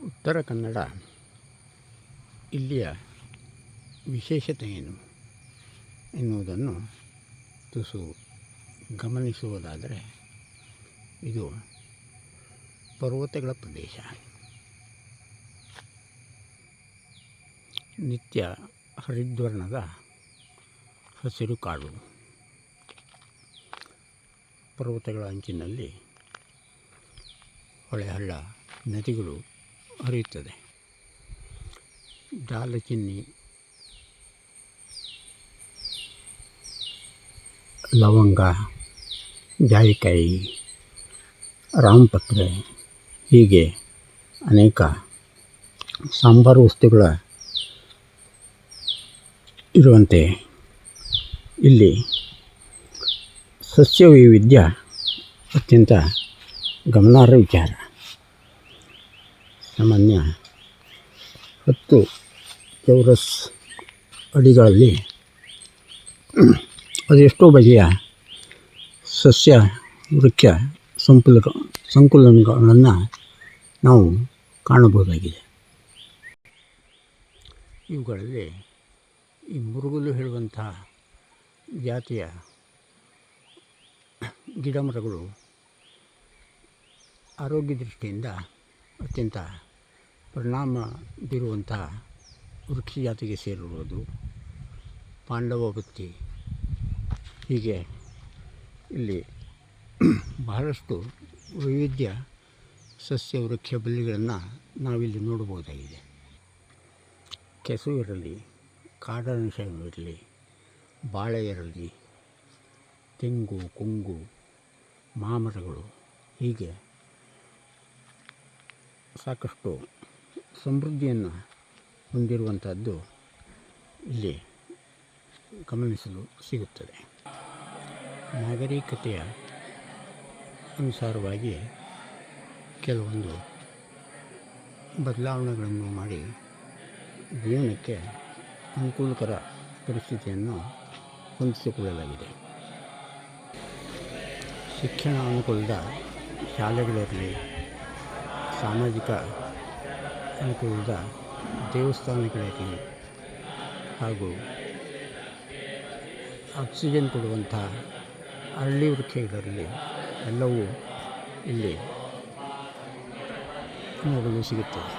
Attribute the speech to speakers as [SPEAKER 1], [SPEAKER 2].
[SPEAKER 1] ಉತ್ತರ ಕನ್ನಡ ಇಲ್ಲಿಯ ವಿಶೇಷತೆ ಏನು ಎನ್ನುವುದನ್ನು ತುಸು ಗಮನಿಸುವುದಾದರೆ, ಇದು ಪರ್ವತಗಳ ಪ್ರದೇಶ. ನಿತ್ಯ ಹರಿದ್ವರ್ಣದ ಹಸಿರು ಕಾಡು. ಪರ್ವತಗಳ ಅಂಚಿನಲ್ಲಿ ಹೊಳೆ ಹಳ್ಳ ನದಿಗಳು ಹರಿಯುತ್ತದೆ. ದಾಲಚಿನ್ನಿ, ಲವಂಗ, ಜಾಯಿಕಾಯಿ, ರಾಮಪತ್ರೆ ಹೀಗೆ ಅನೇಕ ಸಾಂಬಾರು ವಸ್ತುಗಳ ಇರುವಂತೆ ಇಲ್ಲಿ ಸಸ್ಯ ವೈವಿಧ್ಯ ಅತ್ಯಂತ ಗಮನಾರ್ಹ ವಿಚಾರ. ಸಾಮಾನ್ಯ 10 ಚೌರಸ್ ಅಡಿಗಳಲ್ಲಿ ಅದೆಷ್ಟೋ ಬಗೆಯ ಸಸ್ಯ ವೃಕ್ಷ ಸಂಕುಲಗಳನ್ನು ನಾವು ಕಾಣಬಹುದಾಗಿದೆ. ಇವುಗಳಲ್ಲಿ ಈ ಮುರುಗಲು ಹೇಳುವಂಥ ಜಾತಿಯ ಗಿಡ ಮರಗಳು ಆರೋಗ್ಯ ದೃಷ್ಟಿಯಿಂದ ಅತ್ಯಂತ ಪರಿಣಾಮ ಬೀರುವಂಥ ವೃಕ್ಷ ಜಾತಿಗೆ ಸೇರಿರುವುದು. ಪಾಂಡವ ಬತ್ತಿ ಹೀಗೆ ಇಲ್ಲಿ ಬಹಳಷ್ಟು ವೈವಿಧ್ಯ ಸಸ್ಯ ವೃಕ್ಷ ಬಳ್ಳಿಗಳನ್ನು ನಾವಿಲ್ಲಿ ನೋಡಬಹುದಾಗಿದೆ. ಕೆಸು ಇರಲಿ, ಕಾಡಾಂಶ ಇರಲಿ, ಬಾಳೆ ಇರಲಿ, ತೆಂಗು, ಕೊಂಗು, ಮಾಮರಗಳು ಹೀಗೆ ಸಾಕಷ್ಟು ಸಮೃದ್ಧಿಯನ್ನು ಹೊಂದಿರುವಂಥದ್ದು ಇಲ್ಲಿ ಗಮನಿಸಲು ಸಿಗುತ್ತದೆ. ನಾಗರಿಕತೆಯ ಅನುಸಾರವಾಗಿ ಕೆಲವೊಂದು ಬದಲಾವಣೆಗಳನ್ನು ಮಾಡಿ ಜೀವನಕ್ಕೆ ಅನುಕೂಲಕರ ಪರಿಸ್ಥಿತಿಯನ್ನು ಹೊಂದಿಸಿಕೊಳ್ಳಲಾಗಿದೆ. ಶಿಕ್ಷಣ ಅನುಕೂಲದ ಶಾಲೆಗಳಿರಲಿ, ಸಾಮಾಜಿಕ ಅನುಕೂಲದ ದೇವಸ್ಥಾನಗಳಿರಲಿ, ಹಾಗೂ ಆಕ್ಸಿಜನ್ ಕೊಡುವಂಥ ಅರಳಿ ವೃಕ್ಷಗಳಿರಲಿ, ಎಲ್ಲವೂ ಇಲ್ಲಿ ನೋಡಲು ಸಿಗುತ್ತದೆ.